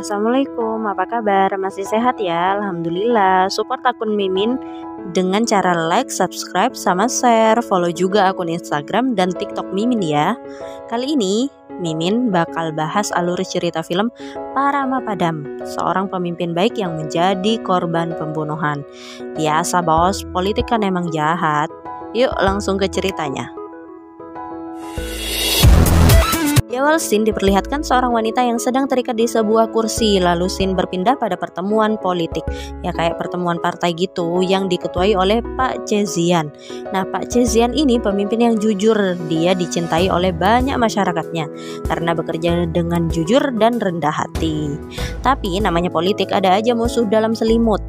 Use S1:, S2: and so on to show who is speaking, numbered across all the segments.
S1: Assalamualaikum, apa kabar? Masih sehat ya? Alhamdulillah. Support akun Mimin dengan cara like, subscribe, sama share. Follow juga akun Instagram dan TikTok Mimin ya. Kali ini Mimin bakal bahas alur cerita film Parama Padam, seorang pemimpin baik yang menjadi korban pembunuhan. Biasa bos, politik kan emang jahat. Yuk langsung ke ceritanya. Di awal scene diperlihatkan seorang wanita yang sedang terikat di sebuah kursi. Lalu scene berpindah pada pertemuan politik, ya kayak pertemuan partai gitu yang diketuai oleh Pak Cezian. Nah, Pak Cezian ini pemimpin yang jujur. Dia dicintai oleh banyak masyarakatnya karena bekerja dengan jujur dan rendah hati. Tapi namanya politik, ada aja musuh dalam selimut.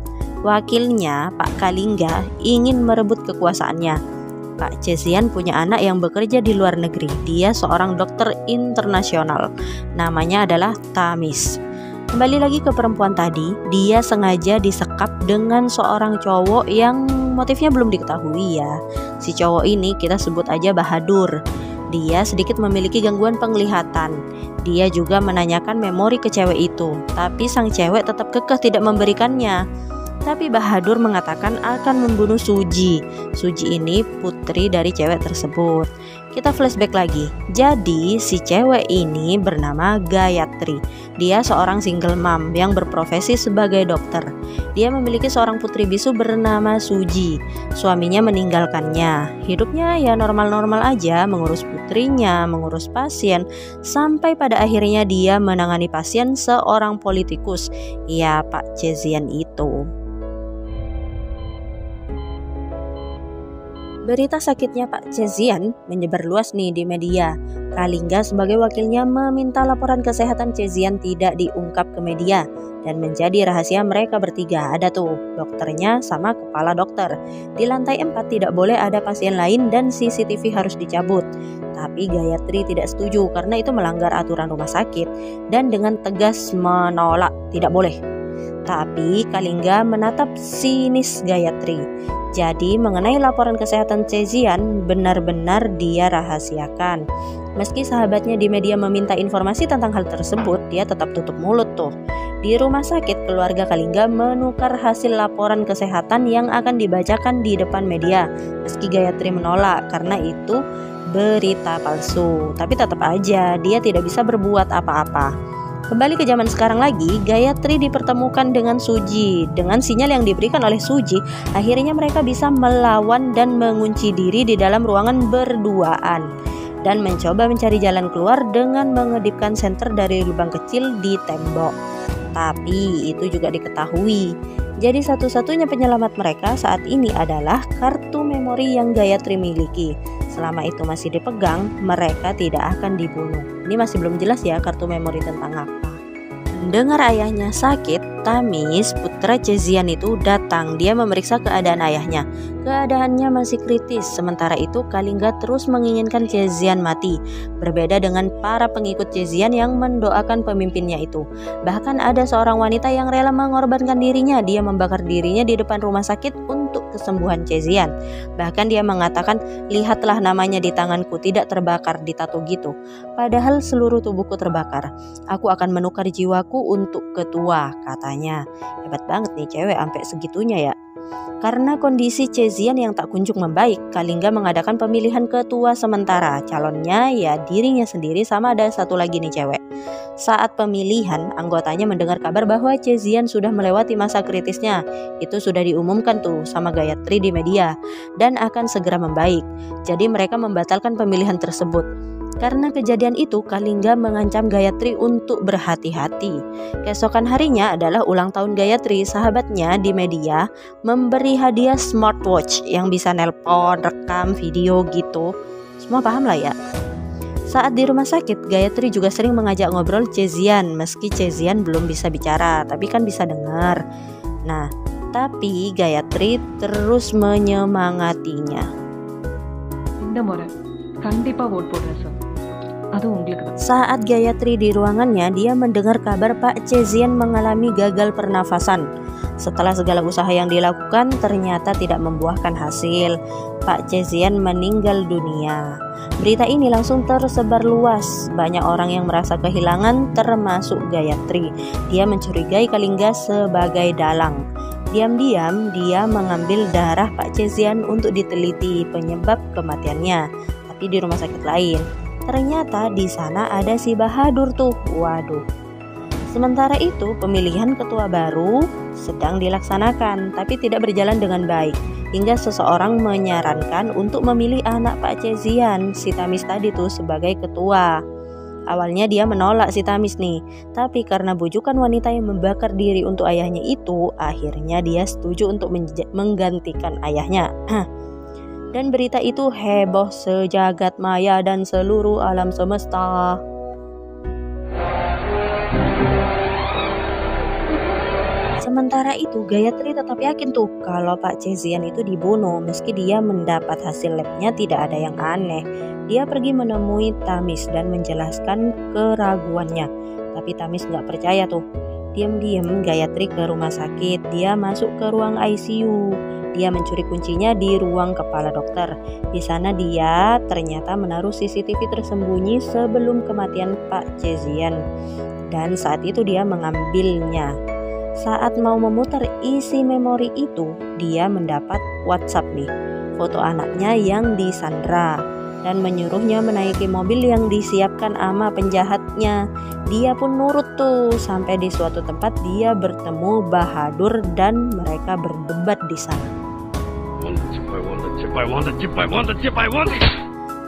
S1: Wakilnya Pak Kalingga ingin merebut kekuasaannya. Pak Cezian punya anak yang bekerja di luar negeri. Dia seorang dokter internasional. Namanya adalah Tamis. Kembali lagi ke perempuan tadi, dia sengaja disekap dengan seorang cowok yang motifnya belum diketahui ya. Si cowok ini kita sebut aja Bahadur. Dia sedikit memiliki gangguan penglihatan. Dia juga menanyakan memori ke cewek itu, tapi sang cewek tetap kekeh tidak memberikannya. Tapi Bahadur mengatakan akan membunuh Suji. Suji ini putri dari cewek tersebut. Kita flashback lagi. Jadi si cewek ini bernama Gayatri. Dia seorang single mom yang berprofesi sebagai dokter. Dia memiliki seorang putri bisu bernama Suji. Suaminya meninggalkannya. Hidupnya ya normal-normal aja, mengurus putrinya, mengurus pasien, sampai pada akhirnya dia menangani pasien seorang politikus. Ya, Pak Cezian itu. Berita sakitnya Pak Cezian menyebar luas nih di media. Kalingga sebagai wakilnya meminta laporan kesehatan Cezian tidak diungkap ke media dan menjadi rahasia mereka bertiga. Ada tuh dokternya sama kepala dokter. Di lantai 4 tidak boleh ada pasien lain dan CCTV harus dicabut. Tapi Gayatri tidak setuju karena itu melanggar aturan rumah sakit dan dengan tegas menolak, tidak boleh. Tapi Kalingga menatap sinis Gayatri. Jadi mengenai laporan kesehatan Cezian benar-benar dia rahasiakan. Meski sahabatnya di media meminta informasi tentang hal tersebut, dia tetap tutup mulut tuh. Di rumah sakit, keluarga Kalingga menukar hasil laporan kesehatan yang akan dibacakan di depan media. Meski Gayatri menolak karena itu berita palsu. Tapi tetap aja dia tidak bisa berbuat apa-apa. Kembali ke zaman sekarang lagi, Gayatri dipertemukan dengan Suji. Dengan sinyal yang diberikan oleh Suji, akhirnya mereka bisa melawan dan mengunci diri di dalam ruangan berduaan dan mencoba mencari jalan keluar dengan mengedipkan senter dari lubang kecil di tembok. Tapi itu juga diketahui. Jadi satu-satunya penyelamat mereka saat ini adalah kartu memori yang Gayatri miliki. Selama itu masih dipegang, mereka tidak akan dibunuh. Ini masih belum jelas ya kartu memori tentang apa. Dengar ayahnya sakit, Tamis, putra Cezian itu datang. Dia memeriksa keadaan ayahnya. Keadaannya masih kritis. Sementara itu Kalingga terus menginginkan Cezian mati. Berbeda dengan para pengikut Cezian yang mendoakan pemimpinnya itu. Bahkan ada seorang wanita yang rela mengorbankan dirinya. Dia membakar dirinya di depan rumah sakit untuk kesembuhan Cezian. Bahkan dia mengatakan, lihatlah namanya di tanganku tidak terbakar, ditato gitu. Padahal seluruh tubuhku terbakar. Aku akan menukar jiwaku untuk ketua, katanya. Hebat banget nih cewek sampai segitunya ya. Karena kondisi Cezian yang tak kunjung membaik, Kalingga mengadakan pemilihan ketua sementara. Calonnya ya dirinya sendiri sama ada satu lagi nih cewek. Saat pemilihan, anggotanya mendengar kabar bahwa Cezian sudah melewati masa kritisnya. Itu sudah diumumkan tuh sama Gayatri di media dan akan segera membaik. Jadi mereka membatalkan pemilihan tersebut. Karena kejadian itu, Kalingga mengancam Gayatri untuk berhati-hati. Keesokan harinya adalah ulang tahun Gayatri. Sahabatnya di media memberi hadiah smartwatch yang bisa nelpon, rekam, video gitu. Semua paham lah ya. Saat di rumah sakit, Gayatri juga sering mengajak ngobrol Cezian. Meski Cezian belum bisa bicara, tapi kan bisa dengar. Nah, tapi Gayatri terus menyemangatinya.
S2: இந்த முறை கண்டிப்பா vote போடுறேன் சார். அது உங்களுக்கு தான்.
S1: Saat Gayatri di ruangannya, dia mendengar kabar Pak Cezian mengalami gagal pernafasan. Setelah segala usaha yang dilakukan ternyata tidak membuahkan hasil. Pak Chezian meninggal dunia. Berita ini langsung tersebar luas. Banyak orang yang merasa kehilangan, termasuk Gayatri. Dia mencurigai Kalingga sebagai dalang. Diam-diam dia mengambil darah Pak Chezian untuk diteliti penyebab kematiannya. Tapi di rumah sakit lain, ternyata di sana ada si Bahadur tuh. Waduh. Sementara itu pemilihan ketua baru sedang dilaksanakan, tapi tidak berjalan dengan baik. Hingga seseorang menyarankan untuk memilih anak Pak Chezian, si Tamis tadi tuh, sebagai ketua. Awalnya dia menolak si Tamis nih, tapi karena bujukan wanita yang membakar diri untuk ayahnya itu, akhirnya dia setuju untuk menggantikan ayahnya. Dan berita itu heboh sejagat maya dan seluruh alam semesta. Sementara itu Gayatri tetap yakin tuh kalau Pak Chezian itu dibunuh, meski dia mendapat hasil labnya tidak ada yang aneh. Dia pergi menemui Tamis dan menjelaskan keraguannya, tapi Tamis nggak percaya tuh. Diam-diam Gayatri ke rumah sakit. Dia masuk ke ruang ICU. Dia mencuri kuncinya di ruang kepala dokter. Di sana dia ternyata menaruh CCTV tersembunyi sebelum kematian Pak Chezian, dan saat itu dia mengambilnya. Saat mau memutar isi memori itu, dia mendapat WhatsApp nih, foto anaknya yang disandra, dan menyuruhnya menaiki mobil yang disiapkan ama penjahatnya. Dia pun nurut tuh. Sampai di suatu tempat dia bertemu Bahadur dan mereka berdebat di sana.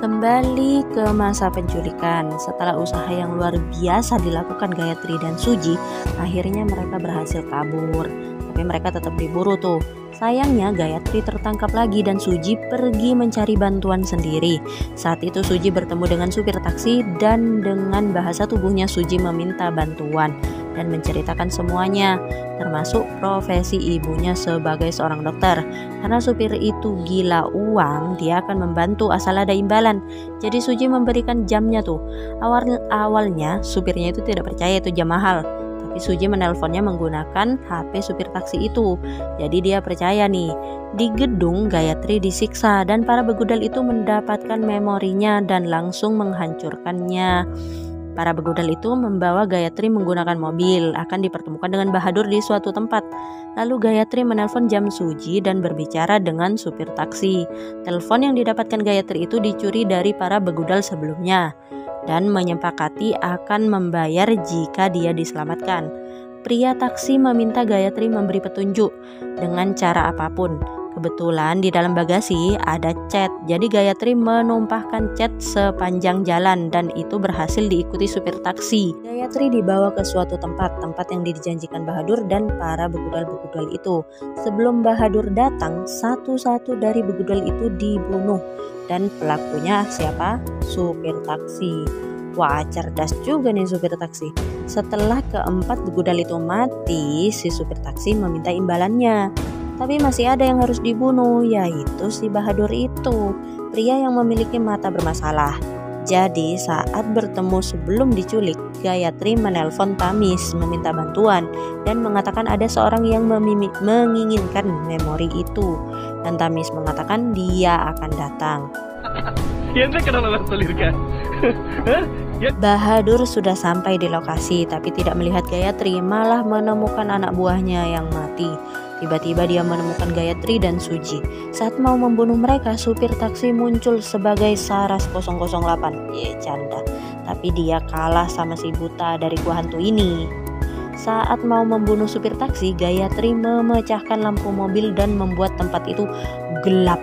S1: Kembali ke masa penculikan. Setelah usaha yang luar biasa dilakukan Gayatri dan Suji, akhirnya mereka berhasil kabur. Tapi mereka tetap diburu tuh. Sayangnya Gayatri tertangkap lagi dan Suji pergi mencari bantuan sendiri. Saat itu Suji bertemu dengan supir taksi dan dengan bahasa tubuhnya Suji meminta bantuan dan menceritakan semuanya, termasuk profesi ibunya sebagai seorang dokter. Karena supir itu gila uang, dia akan membantu asal ada imbalan. Jadi Suji memberikan jamnya tuh. Awalnya supirnya itu tidak percaya itu jam mahal, tapi Suji menelponnya menggunakan HP supir taksi itu. Jadi dia percaya nih. Di gedung Gayatri disiksa dan para begudal itu mendapatkan memorinya dan langsung menghancurkannya. Para begudal itu membawa Gayatri menggunakan mobil, akan dipertemukan dengan Bahadur di suatu tempat. Lalu Gayatri menelpon jam Suji dan berbicara dengan supir taksi. Telepon yang didapatkan Gayatri itu dicuri dari para begudal sebelumnya dan menyepakati akan membayar jika dia diselamatkan. Pria taksi meminta Gayatri memberi petunjuk dengan cara apapun. Kebetulan di dalam bagasi ada cat, jadi Gayatri menumpahkan cat sepanjang jalan dan itu berhasil diikuti supir taksi. Gayatri dibawa ke suatu tempat yang dijanjikan Bahadur dan para begudal-begudal itu. Sebelum Bahadur datang, satu-satu dari begudal itu dibunuh dan pelakunya siapa? Supir taksi. Wah, cerdas juga nih supir taksi. Setelah keempat begudal itu mati, si supir taksi meminta imbalannya. Tapi masih ada yang harus dibunuh, yaitu si Bahadur itu, pria yang memiliki mata bermasalah. Jadi saat bertemu sebelum diculik, Gayatri menelpon Tamis meminta bantuan dan mengatakan ada seorang yang menginginkan memori itu. Dan Tamis mengatakan dia akan datang. Bahadur sudah sampai di lokasi tapi tidak melihat Gayatri, malah menemukan anak buahnya yang mati. Tiba-tiba dia menemukan Gayatri dan Suji. Saat mau membunuh mereka, supir taksi muncul sebagai Saras 008. Canda. Tapi dia kalah sama si buta dari gua hantu ini. Saat mau membunuh supir taksi, Gayatri memecahkan lampu mobil dan membuat tempat itu gelap.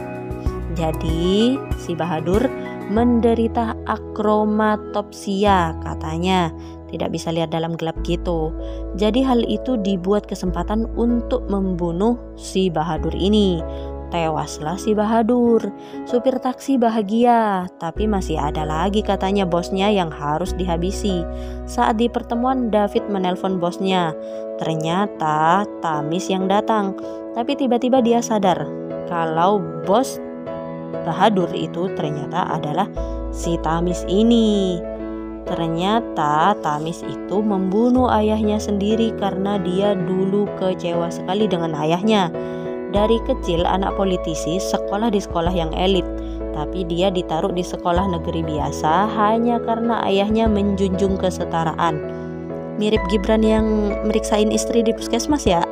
S1: Jadi si Bahadur menderita akromatopsia katanya. Tidak bisa lihat dalam gelap gitu. Jadi hal itu dibuat kesempatan untuk membunuh si Bahadur ini. Tewaslah si Bahadur. Supir taksi bahagia, tapi masih ada lagi katanya bosnya yang harus dihabisi. Saat di pertemuan David menelpon bosnya. Ternyata Tamis yang datang. Tapi tiba-tiba dia sadar kalau bos Bahadur itu ternyata adalah si Tamis ini. Ternyata Tamis itu membunuh ayahnya sendiri karena dia dulu kecewa sekali dengan ayahnya. Dari kecil anak politisi sekolah di sekolah yang elit, tapi dia ditaruh di sekolah negeri biasa hanya karena ayahnya menjunjung kesetaraan. Mirip Gibran yang meriksain istri di puskesmas ya.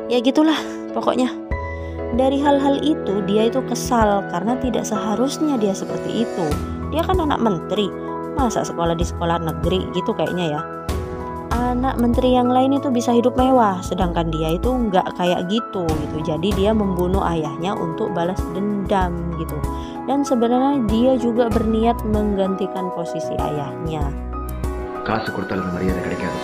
S1: Ya gitulah pokoknya. Dari hal-hal itu dia itu kesal karena tidak seharusnya dia seperti itu. Dia kan anak menteri, masa sekolah di sekolah negeri gitu kayaknya ya. Anak menteri yang lain itu bisa hidup mewah, sedangkan dia itu nggak kayak gitu. Jadi dia membunuh ayahnya untuk balas dendam gitu. Dan sebenarnya dia juga berniat menggantikan posisi ayahnya.
S3: காசு கொடுத்தாலும் மரியாதை கிடைக்காது.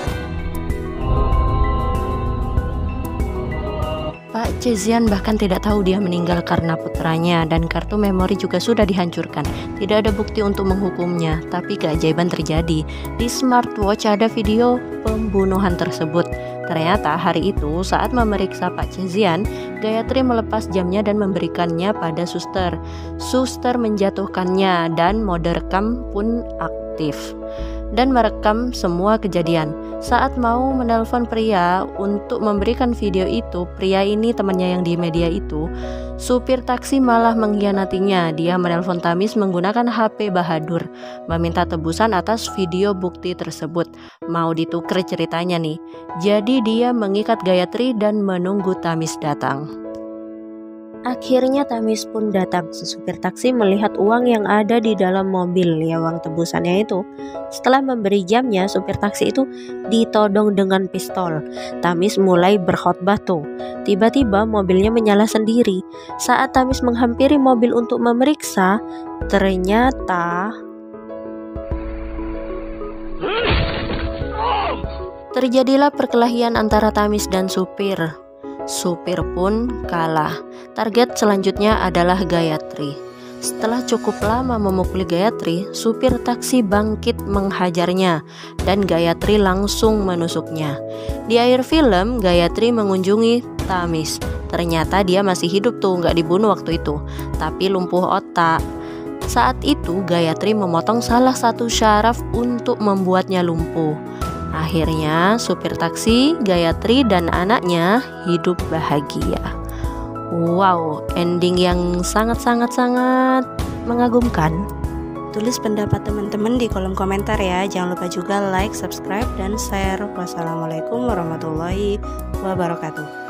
S1: Pak Cezian bahkan tidak tahu dia meninggal karena putranya, dan kartu memori juga sudah dihancurkan. Tidak ada bukti untuk menghukumnya, tapi keajaiban terjadi. Di smartwatch ada video pembunuhan tersebut. Ternyata hari itu saat memeriksa Pak Cezian, Gayatri melepas jamnya dan memberikannya pada suster. Suster menjatuhkannya dan mode rekam pun aktif dan merekam semua kejadian. Saat mau menelpon pria untuk memberikan video itu, pria ini temannya yang di media itu, supir taksi malah mengkhianatinya. Dia menelpon Tamis menggunakan HP Bahadur, meminta tebusan atas video bukti tersebut. Mau ditukar ceritanya nih. Jadi dia mengikat Gayatri dan menunggu Tamis datang. Akhirnya Tamis pun datang. Supir taksi melihat uang yang ada di dalam mobil, ya uang tebusannya itu. Setelah memberi jamnya, supir taksi itu ditodong dengan pistol. Tamis mulai berkhotbah tuh. Tiba-tiba mobilnya menyala sendiri. Saat Tamis menghampiri mobil untuk memeriksa, ternyata terjadilah perkelahian antara Tamis dan supir. Supir pun kalah. Target selanjutnya adalah Gayatri. Setelah cukup lama memukuli Gayatri, supir taksi bangkit menghajarnya dan Gayatri langsung menusuknya. Di akhir film, Gayatri mengunjungi Tamis. Ternyata dia masih hidup tuh, nggak dibunuh waktu itu, tapi lumpuh otak. Saat itu Gayatri memotong salah satu syaraf untuk membuatnya lumpuh. Akhirnya supir taksi, Gayatri, dan anaknya hidup bahagia. Wow, ending yang sangat-sangat mengagumkan. Tulis pendapat teman-teman di kolom komentar ya. Jangan lupa juga like, subscribe, dan share. Wassalamualaikum warahmatullahi wabarakatuh.